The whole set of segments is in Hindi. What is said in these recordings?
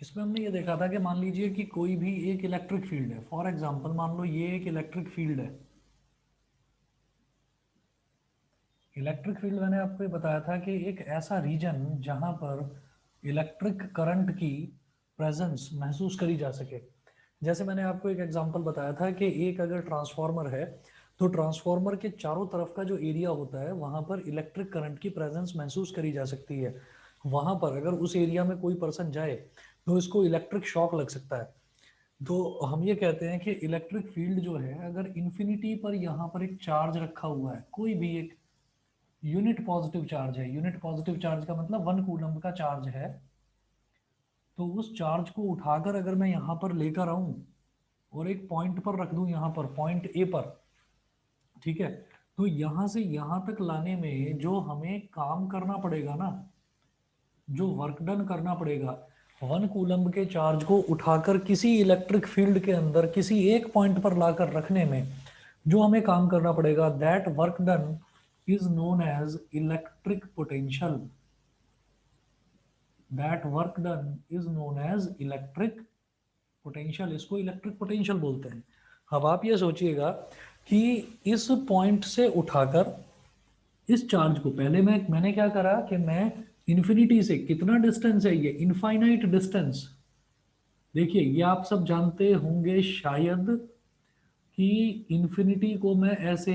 इसमें हमने ये देखा था कि मान लीजिए कि कोई भी एक इलेक्ट्रिक फील्ड है। फॉर एग्जांपल मान लो ये एक इलेक्ट्रिक फील्ड है। इलेक्ट्रिक फील्ड मैंने आपको ये बताया था कि एक ऐसा रीजन जहां पर इलेक्ट्रिक करंट की प्रेजेंस महसूस करी जा सके। जैसे मैंने आपको एक एग्जांपल बताया था कि एक अगर ट्रांसफार्मर है तो ट्रांसफार्मर के चारों तरफ का जो एरिया होता है वहां पर इलेक्ट्रिक करंट की प्रेजेंस महसूस करी जा सकती है। वहां पर अगर उस एरिया में कोई पर्सन जाए तो इसको इलेक्ट्रिक शॉक लग सकता है। तो हम ये कहते हैं कि इलेक्ट्रिक फील्ड जो है अगर इन्फिनिटी पर यहाँ पर एक चार्ज रखा हुआ है, कोई भी एक यूनिट पॉजिटिव चार्ज है। यूनिट पॉजिटिव चार्ज का मतलब 1 कूलम्ब का चार्ज है। तो उस चार्ज को उठाकर अगर मैं यहाँ पर लेकर आऊं और एक पॉइंट पर रख दूं, यहाँ पर पॉइंट ए पर, ठीक है, तो यहाँ से यहाँ तक लाने में जो हमें काम करना पड़ेगा ना, जो वर्क डन करना पड़ेगा, 1 कूलम्ब के चार्ज को उठाकर किसी इलेक्ट्रिक फील्ड के अंदर किसी एक पॉइंट पर लाकर रखने में जो हमें काम करना पड़ेगा, that work done is known as electric potential. That work done is known as electric potential. इसको इलेक्ट्रिक पोटेंशियल बोलते हैं। अब आप ये सोचिएगा कि इस पॉइंट से उठाकर इस चार्ज को, पहले मैंने क्या करा कि मैं इन्फिनिटी से, कितना डिस्टेंस है ये, इनफाइनाइट डिस्टेंस। देखिए ये आप सब जानते होंगे शायद कि इन्फिनिटी को मैं ऐसे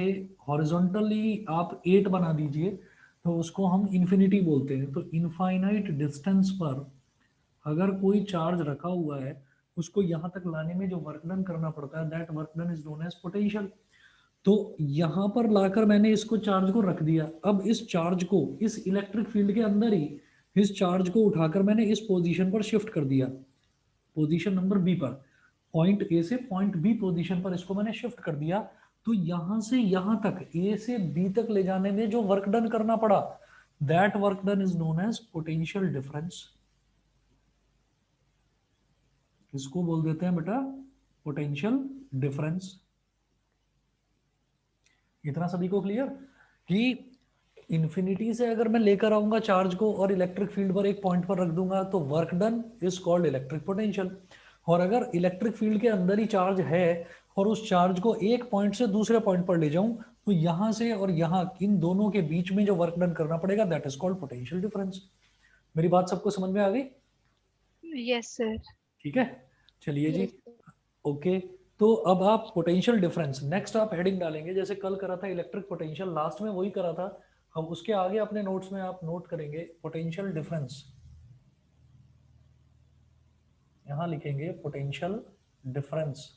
हॉरिजॉन्टली आप 8 बना दीजिए तो उसको हम इन्फिनिटी बोलते हैं। तो इनफाइनाइट डिस्टेंस पर अगर कोई चार्ज रखा हुआ है, उसको यहाँ तक लाने में जो वर्क डन करना पड़ता है, that work done is known as potential. तो यहाँ पर लाकर मैंने इसको चार्ज को रख दिया। अब इस चार्ज को इस इलेक्ट्रिक फील्ड के अंदर ही इस चार्ज को उठाकर मैंने इस पोजीशन पर शिफ्ट कर दिया, पोजीशन नंबर बी पर। पॉइंट ए से पॉइंट बी पोजीशन पर इसको मैंने शिफ्ट कर दिया। तो यहां से यहां तक, ए से बी तक ले जाने में जो वर्क डन करना पड़ा, that work done is known as potential difference. इसको बोल देते हैं बेटा पोटेंशियल डिफरेंस। इतना सभी को क्लियर कि इन्फिनिटी से अगर मैं लेकर आऊंगा चार्ज को और इलेक्ट्रिक फील्ड पर एक पॉइंट पर रख दूंगा तो work done is called electric potential. और अगर इलेक्ट्रिक फील्ड के अंदर ही चार्ज है और उस चार्ज को एक पॉइंट से दूसरे पॉइंट पर ले जाऊं तो यहां से और यहां, इन दोनों के बीच में जो वर्क डन करना पड़ेगा, that is called potential difference. मेरी बात सबको समझ में आ गई? Yes sir. ठीक है, चलिए जी। Yes sir. ओके, तो अब आप पोटेंशियल डिफरेंस, नेक्स्ट आप हेडिंग डालेंगे। जैसे कल करा था इलेक्ट्रिक पोटेंशियल, लास्ट में वही करा था। अब उसके आगे अपने नोट्स में आप नोट करेंगे पोटेंशियल डिफरेंस। यहां लिखेंगे potential difference.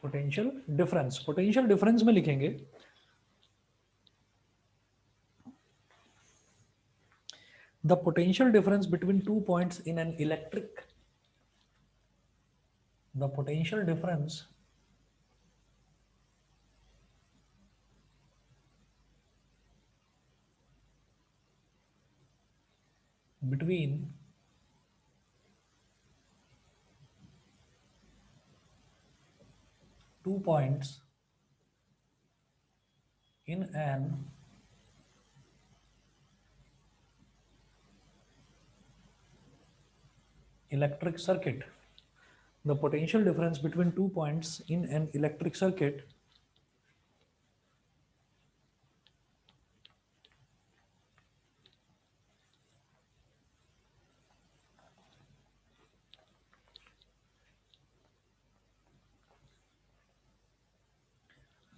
Potential difference, potential difference में लिखेंगे the potential difference between two points in an electric, the potential difference between two points in an electric circuit. The potential difference between 2 points in an electric circuit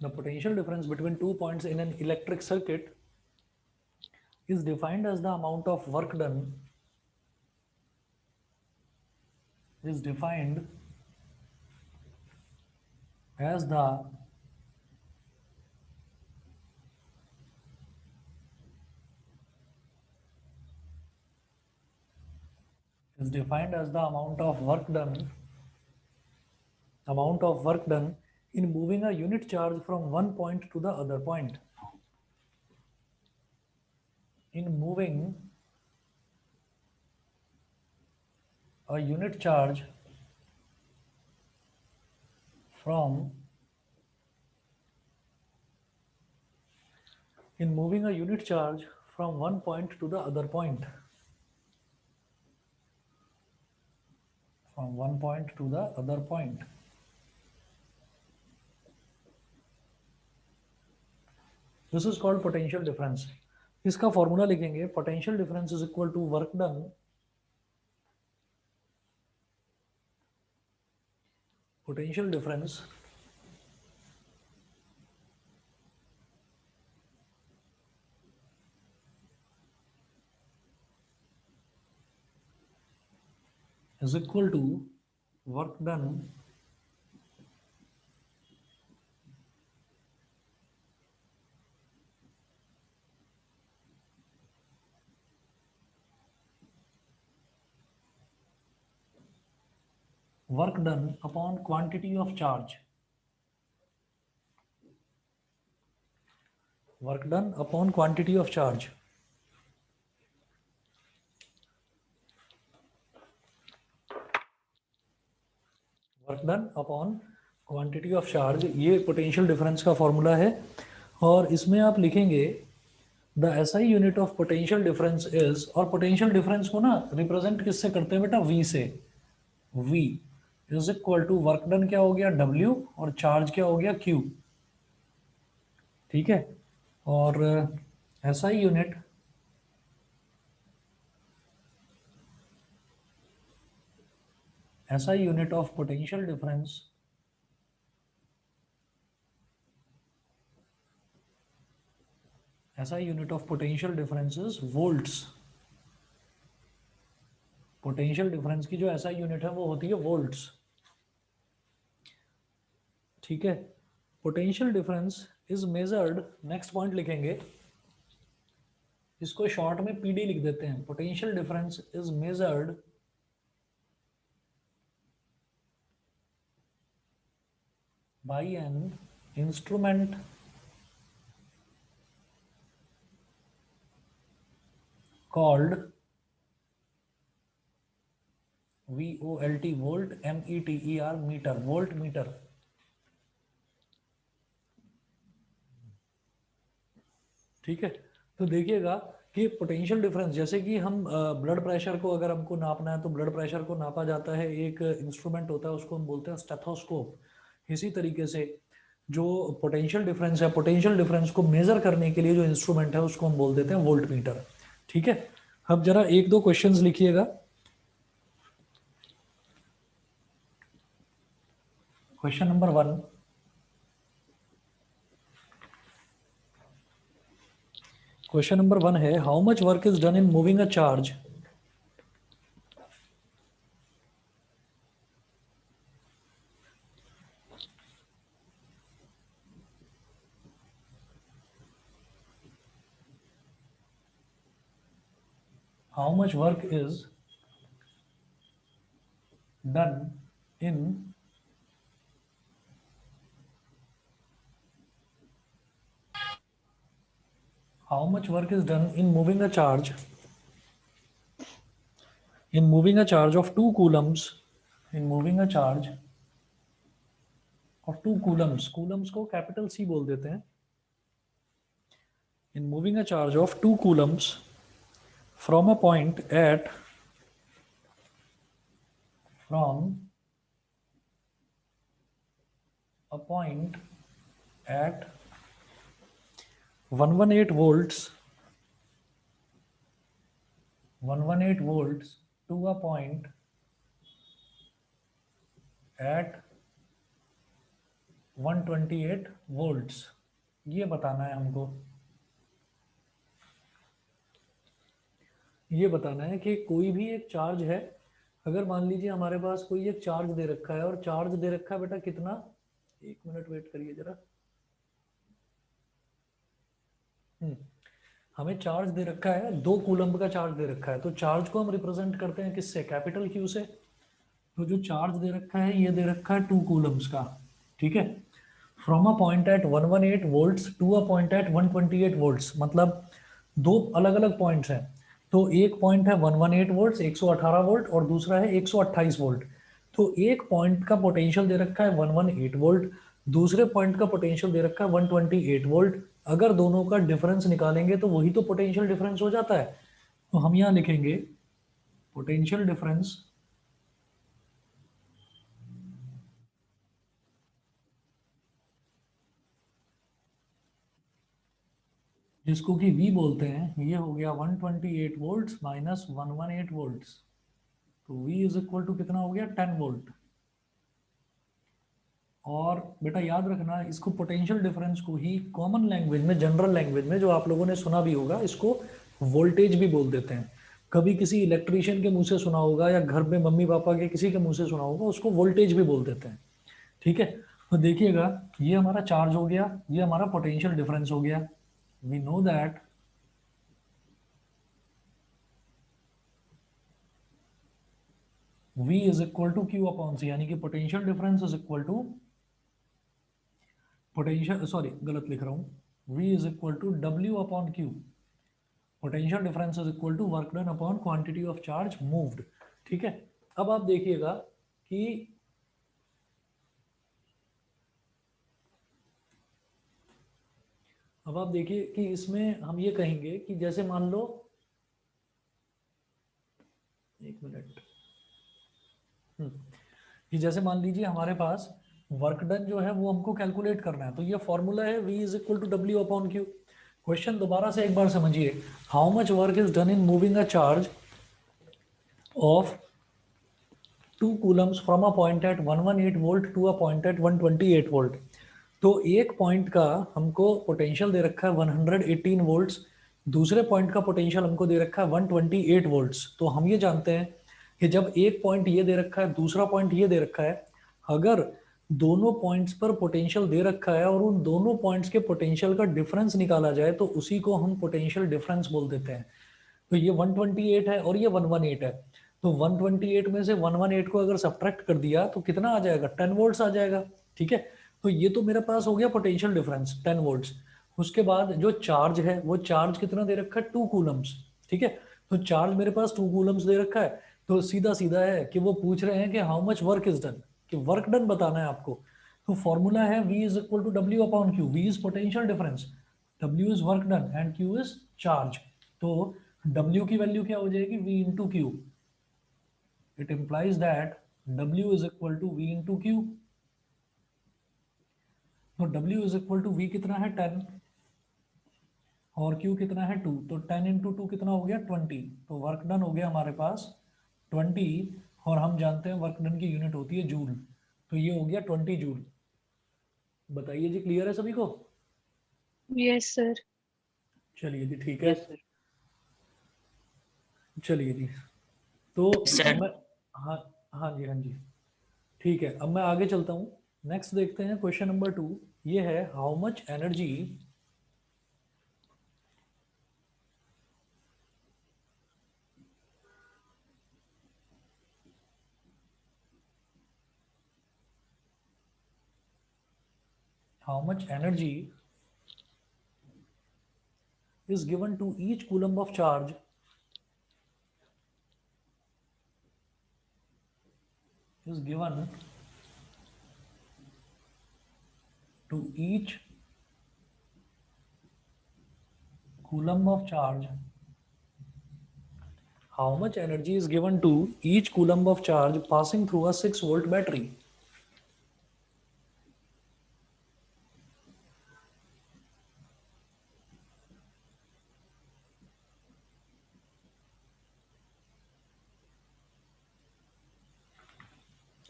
the potential difference between 2 points in an electric circuit is defined as the amount of work done, is defined as the is defined as the amount of work done in moving a unit charge from one point to the other point. In moving a unit charge from in moving a unit charge from one point to the other point, from one point to the other point. This is called potential difference. इसका फॉर्मूला लिखेंगे, potential difference is equal to work done potential difference is equal to work done upon quantity of charge. Work done upon quantity of charge. Work done upon quantity of charge, ये पोटेंशियल डिफरेंस का फॉर्मूला है। और इसमें आप लिखेंगे the SI unit of potential difference is, और पोटेंशियल डिफरेंस को ना रिप्रेजेंट किससे करते हैं बेटा, वी से। V is equal to work done क्या हो गया W और चार्ज क्या हो गया Q। ठीक है, और SI unit SI unit of potential difference SI unit of potential difference is volts। Potential difference की जो SI यूनिट है वो होती है वोल्ट्स। ठीक है, potential difference is measured, next point लिखेंगे, इसको शॉर्ट में PD लिख देते हैं। Potential difference is measured by an instrument called VOLT, volt, METER, meter, voltmeter। ठीक है, तो देखिएगा कि पोटेंशियल डिफरेंस, जैसे कि हम ब्लड प्रेशर को अगर हमको नापना है तो ब्लड प्रेशर को नापा जाता है, एक इंस्ट्रूमेंट होता है उसको हम बोलते हैं स्टेथोस्कोप। इसी तरीके से जो पोटेंशियल डिफरेंस है, पोटेंशियल डिफरेंस को मेजर करने के लिए जो इंस्ट्रूमेंट है उसको हम बोल देते हैं वोल्टमीटर। ठीक है, अब जरा एक दो क्वेश्चंस लिखिएगा। क्वेश्चन नंबर 1, क्वेश्चन नंबर 1 है, how much work is done in moving a charge how much work is done in how much work is done in moving a charge of 2 coulombs, in moving a charge of 2 coulombs, coulombs को कैपिटल C बोल देते हैं, in moving a charge of 2 coulombs from a point at from a point at 118 volts 118 volts to a point at 128 volts, ये बताना है हमको। ये बताना है कि कोई भी एक चार्ज है, अगर मान लीजिए हमारे पास कोई एक चार्ज दे रखा है, और चार्ज दे रखा है बेटा कितना, एक मिनट वेट करिए जरा, हमें चार्ज दे रखा है 2 कूलम्ब का चार्ज दे रखा है, तो चार्ज को हम रिप्रेजेंट करते हैं किससे, कैपिटल Q से। तो जो चार्ज दे रखा है ये दे रखा है 2 कूलम्स का। ठीक है, from a point at 118 volts to a point at 128 volts, मतलब दो अलग अलग पॉइंट्स हैं। तो एक पॉइंट है 118 वोल्ट्स 118 वोल्ट, और दूसरा है 128 वोल्ट। तो एक पॉइंट का पोटेंशियल दे रखा है 118 वोल्ट, दूसरे पॉइंट का पोटेंशियल दे रखा है 128 वोल्ट। अगर दोनों का डिफरेंस निकालेंगे तो वही तो पोटेंशियल डिफरेंस हो जाता है। तो हम यहाँ लिखेंगे पोटेंशियल डिफरेंस जिसको कि V बोलते हैं, ये हो गया 128 वोल्ट्स माइनस 118 वोल्ट्स। तो V इज इक्वल टू कितना हो गया 10 वोल्ट। और बेटा याद रखना, इसको पोटेंशियल डिफरेंस को ही कॉमन लैंग्वेज में, जनरल लैंग्वेज में जो आप लोगों ने सुना भी होगा, इसको वोल्टेज भी बोल देते हैं। कभी किसी इलेक्ट्रीशियन के मुंह से सुना होगा या घर में मम्मी पापा के किसी के मुंह से सुना होगा, उसको वोल्टेज भी बोल देते हैं। ठीक है, तो देखिएगा ये हमारा चार्ज हो गया, ये हमारा पोटेंशियल डिफरेंस हो गया। We know that V is equal to Q upon C, यानी कि potential difference is equal to potential, sorry गलत लिख रहा हूँ, V is equal to W upon Q। Potential difference is equal to work done upon quantity of charge moved. ठीक है, अब आप देखिएगा कि अब आप देखिए कि इसमें हम ये कहेंगे कि जैसे मान लो, एक मिनट, कि जैसे मान लीजिए हमारे पास वर्क डन जो है वो हमको कैलकुलेट करना है, तो ये फॉर्मूला है V is equal to W upon Q. Question दोबारा से एक बार समझिए, how much work is done in moving a charge of 2 coulombs from a point at 118 volt to a point at 128 volt. तो एक पॉइंट का हमको पोटेंशियल दे रखा है 118 वोल्ट्स, दूसरे पॉइंट का पोटेंशियल हमको दे रखा है 128 वोल्ट्स। तो हम ये जानते हैं कि जब एक पॉइंट ये दे रखा है, दूसरा पॉइंट ये दे रखा है, अगर दोनों पॉइंट्स पर पोटेंशियल दे रखा है और उन दोनों पॉइंट्स के पोटेंशियल का डिफरेंस निकाला जाए तो उसी को हम पोटेंशियल डिफरेंस बोल देते हैं। तो ये 128 है और ये 118 है, तो 128 में से 118 को अगर सब्ट्रैक्ट कर दिया तो कितना आ जाएगा, 10 वोल्ट्स आ जाएगा। ठीक है, तो ये तो मेरे पास हो गया पोटेंशियल डिफरेंस 10 वोल्ट्स। उसके बाद जो चार्ज है, वो चार्ज कितना दे रखा है 2 कूलम्स। ठीक है, तो चार्ज मेरे पास 2 कूलम्स दे रखा है, तो सीधा सीधा है कि वो पूछ रहे हैं कि how much work is done, कि वर्क डन बताना है आपको। तो फॉर्मूला है V is equal to W upon Q. V is potential difference, W is work done and Q is charge. तो W की वैल्यू क्या हो जाएगी, V into Q. It implies that W is equal to V into Q. तो W is equal to V कितना है 10 और Q कितना है 2, तो 10 इंटू 2 कितना हो गया 20। तो वर्क डन हो गया हमारे पास 20, और हम जानते हैं वर्क डन की यूनिट होती है जूल, तो ये हो गया 20 जूल। बताइए जी, क्लियर है सभी को? Yes sir. चलिए जी, ठीक है। चलिए जी, तो अब सर मैं, हाँ, हाँ जी, हाँ जी, ठीक है, अब मैं आगे चलता हूँ। नेक्स्ट देखते हैं क्वेश्चन नंबर 2। ये है how much energy is given to each coulomb of charge is given to each coulomb of charge. How much energy is given to each coulomb of charge passing through a 6-volt battery?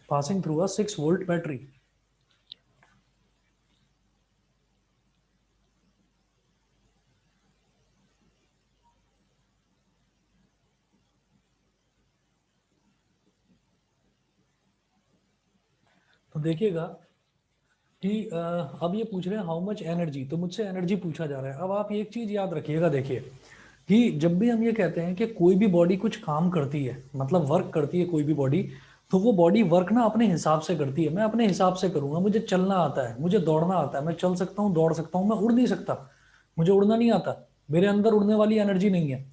Passing through a 6-volt battery. तो देखिएगा कि अब ये पूछ रहे हैं हाउ मच एनर्जी, तो मुझसे एनर्जी पूछा जा रहा है। अब आप एक चीज याद रखिएगा, देखिए कि जब भी हम ये कहते हैं कि कोई भी बॉडी कुछ काम करती है, मतलब वर्क करती है कोई भी बॉडी, तो वो बॉडी वर्क ना अपने हिसाब से करती है। मैं अपने हिसाब से करूंगा, मुझे चलना आता है, मुझे दौड़ना आता है, मैं चल सकता हूँ, दौड़ सकता हूँ, मैं उड़ नहीं सकता, मुझे उड़ना नहीं आता, मेरे अंदर उड़ने वाली एनर्जी नहीं है।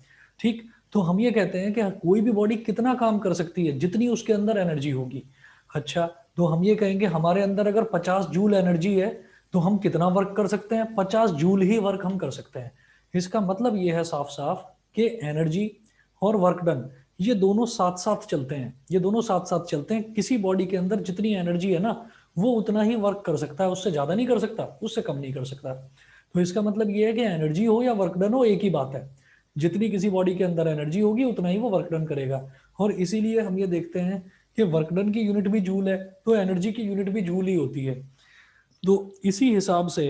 ठीक, तो हम ये कहते हैं कि कोई भी बॉडी कितना काम कर सकती है, जितनी उसके अंदर एनर्जी होगी। अच्छा, तो हम ये कहेंगे हमारे अंदर अगर 50 जूल एनर्जी है तो हम कितना वर्क कर सकते हैं? 50 जूल ही वर्क हम कर सकते हैं। इसका मतलब ये है साफ साफ कि एनर्जी और वर्क डन ये दोनों साथ साथ चलते हैं, ये दोनों साथ साथ चलते हैं। किसी बॉडी के अंदर जितनी एनर्जी है ना, वो उतना ही वर्क कर सकता है, उससे ज्यादा नहीं कर सकता, उससे कम नहीं कर सकता। तो इसका मतलब ये है कि एनर्जी हो या वर्क डन हो, एक ही बात है। जितनी किसी बॉडी के अंदर एनर्जी होगी उतना ही वो वर्क डन करेगा। और इसीलिए हम ये देखते हैं कि वर्क डन की यूनिट भी जूल है, तो एनर्जी की यूनिट भी जूल ही होती है। तो इसी हिसाब से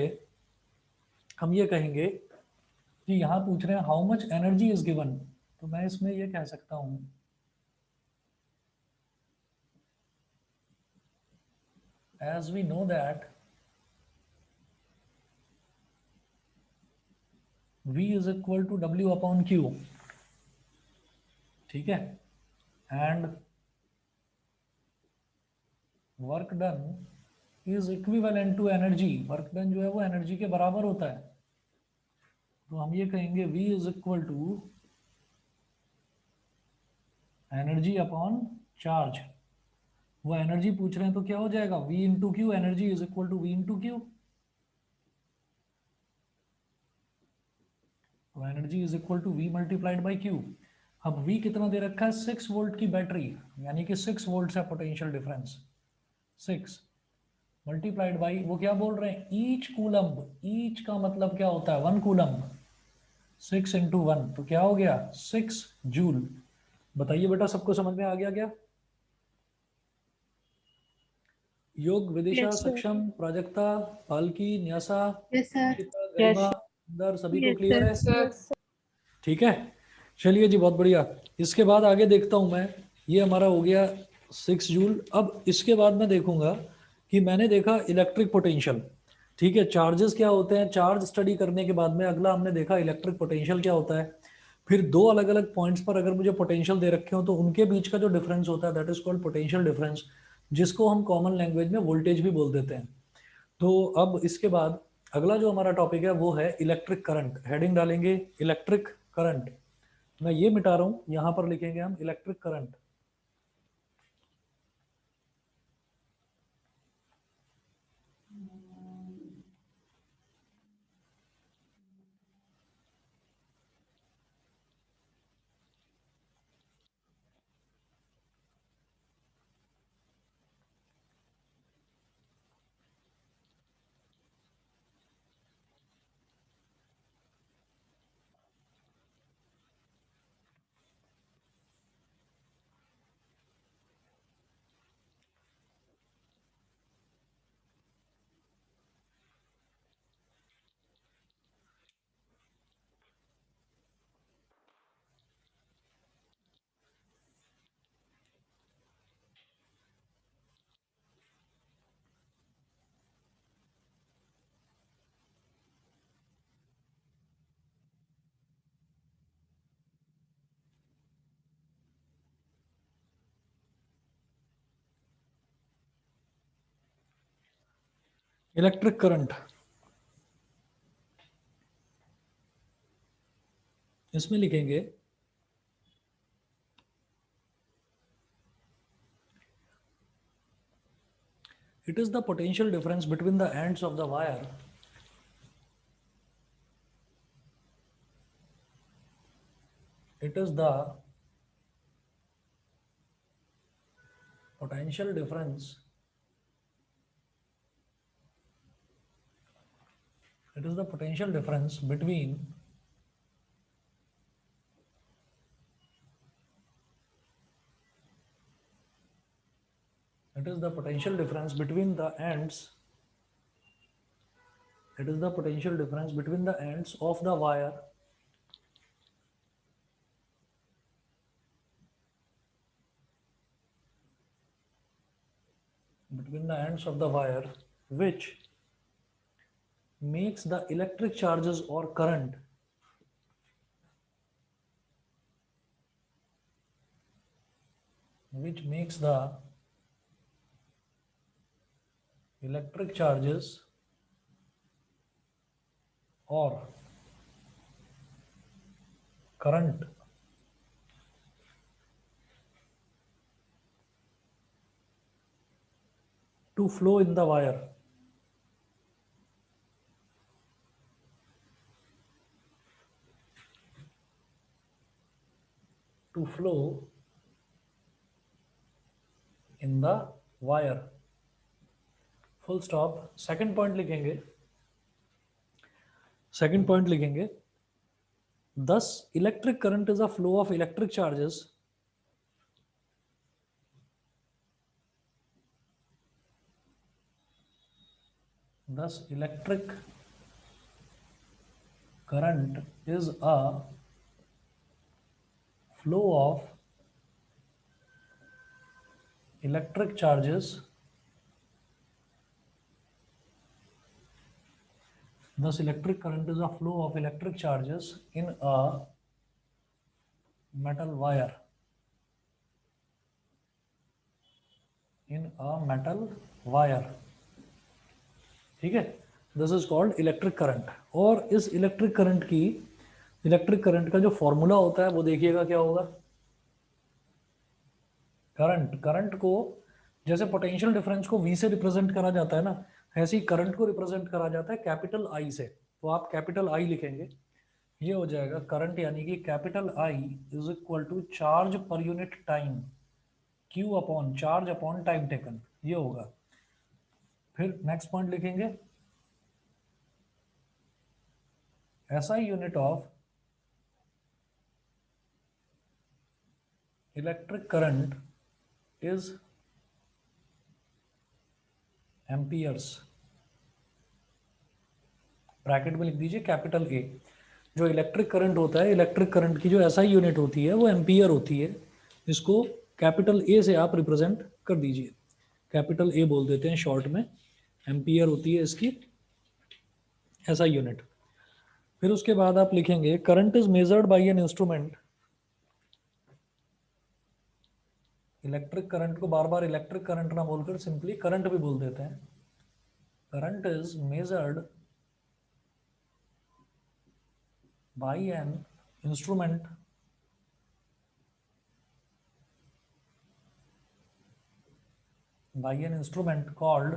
हम ये कहेंगे कि यहाँ पूछ रहे हैं how much energy is given, तो मैं इसमें ये कह सकता हूं as we know that V is equal to W upon Q, ठीक है। And work done is equivalent to energy, work done जो है वो एनर्जी के बराबर होता है। तो हम ये कहेंगे V is equal to energy upon charge. वो एनर्जी पूछ रहे हैं तो क्या हो जाएगा, V into Q, energy is equal to V into Q. तो energy is equal to V multiplied by Q. अब V कितना दे रखा है, 6 वोल्ट की बैटरी, यानी कि 6 वोल्ट है पोटेंशियल डिफरेंस, 6 मल्टीप्लाइड बाई, वो क्या बोल रहे हैं, ईच कूलम्ब, ईच का मतलब क्या होता है, 1 कूलम्ब, 6 इंटू 1 तो क्या हो गया 6 जूल। बताइए बेटा, सबको समझ में आ गया क्या? योग, विदिशा, Yes, sir. सक्षम, प्राजक्ता, पालकी, न्यासा, Yes, sir. शिखा, Yes, गरिमा, sir. अंदर, सभी को Yes, क्लियर sir. है? ठीक है, चलिए जी, बहुत बढ़िया। इसके बाद आगे देखता हूं मैं, ये हमारा हो गया 6 जूल। अब इसके बाद मैं देखूंगा कि मैंने देखा इलेक्ट्रिक पोटेंशियल, ठीक है, चार्जेस क्या होते हैं, चार्ज स्टडी करने के बाद में अगला हमने देखा इलेक्ट्रिक पोटेंशियल क्या होता है। फिर दो अलग अलग पॉइंट्स पर अगर मुझे पोटेंशियल दे रखे हो तो उनके बीच का जो डिफरेंस होता है that is called potential difference, जिसको हम कॉमन लैंग्वेज में वोल्टेज भी बोल देते हैं। तो अब इसके बाद अगला जो हमारा टॉपिक है वो है इलेक्ट्रिक करंट। हेडिंग डालेंगे इलेक्ट्रिक करंट, मैं ये मिटा रहा हूं, यहां पर लिखेंगे हम इलेक्ट्रिक करंट। इलेक्ट्रिक करंट, इसमें लिखेंगे it is the potential difference between the ends of the wire it is the potential difference it is the potential difference between it is the potential difference between the ends it is the potential difference between the ends of the wire between the ends of the wire which makes the electric charges or current which makes the electric charges or current to flow in the wire to flow in the wire, full stop. Second point लिखेंगे, सेकंड पॉइंट लिखेंगे, thus electric current is a flow of electric charges thus electric current is a flow of electric charges thus electric current is a flow of electric charges in a metal wire, in a metal wire, ठीक है। This is called electric current. और इस इलेक्ट्रिक करंट की, इलेक्ट्रिक करंट का जो फॉर्मूला होता है वो देखिएगा क्या होगा। करंट, करंट को जैसे पोटेंशियल डिफरेंस को V से रिप्रेजेंट करा जाता है ना, ऐसे ही करंट को रिप्रेजेंट करा जाता है कैपिटल I से। तो आप कैपिटल I लिखेंगे, ये हो जाएगा करंट, यानी कि capital I is equal to charge per unit time, Q upon charge upon time taken, ये होगा। फिर नेक्स्ट पॉइंट लिखेंगे, SI unit of electric current is amperes, bracket में लिख दीजिए कैपिटल A। जो इलेक्ट्रिक करंट होता है, इलेक्ट्रिक करंट की जो SI यूनिट होती है वो एम्पियर होती है। इसको कैपिटल A से आप रिप्रेजेंट कर दीजिए, कैपिटल A बोल देते हैं शॉर्ट में, एम्पियर होती है इसकी SI यूनिट। फिर उसके बाद आप लिखेंगे current is measured by an instrument, electric current को बार बार इलेक्ट्रिक करंट ना बोलकर सिंपली करंट भी बोल देते हैं। Current is measured by an instrument called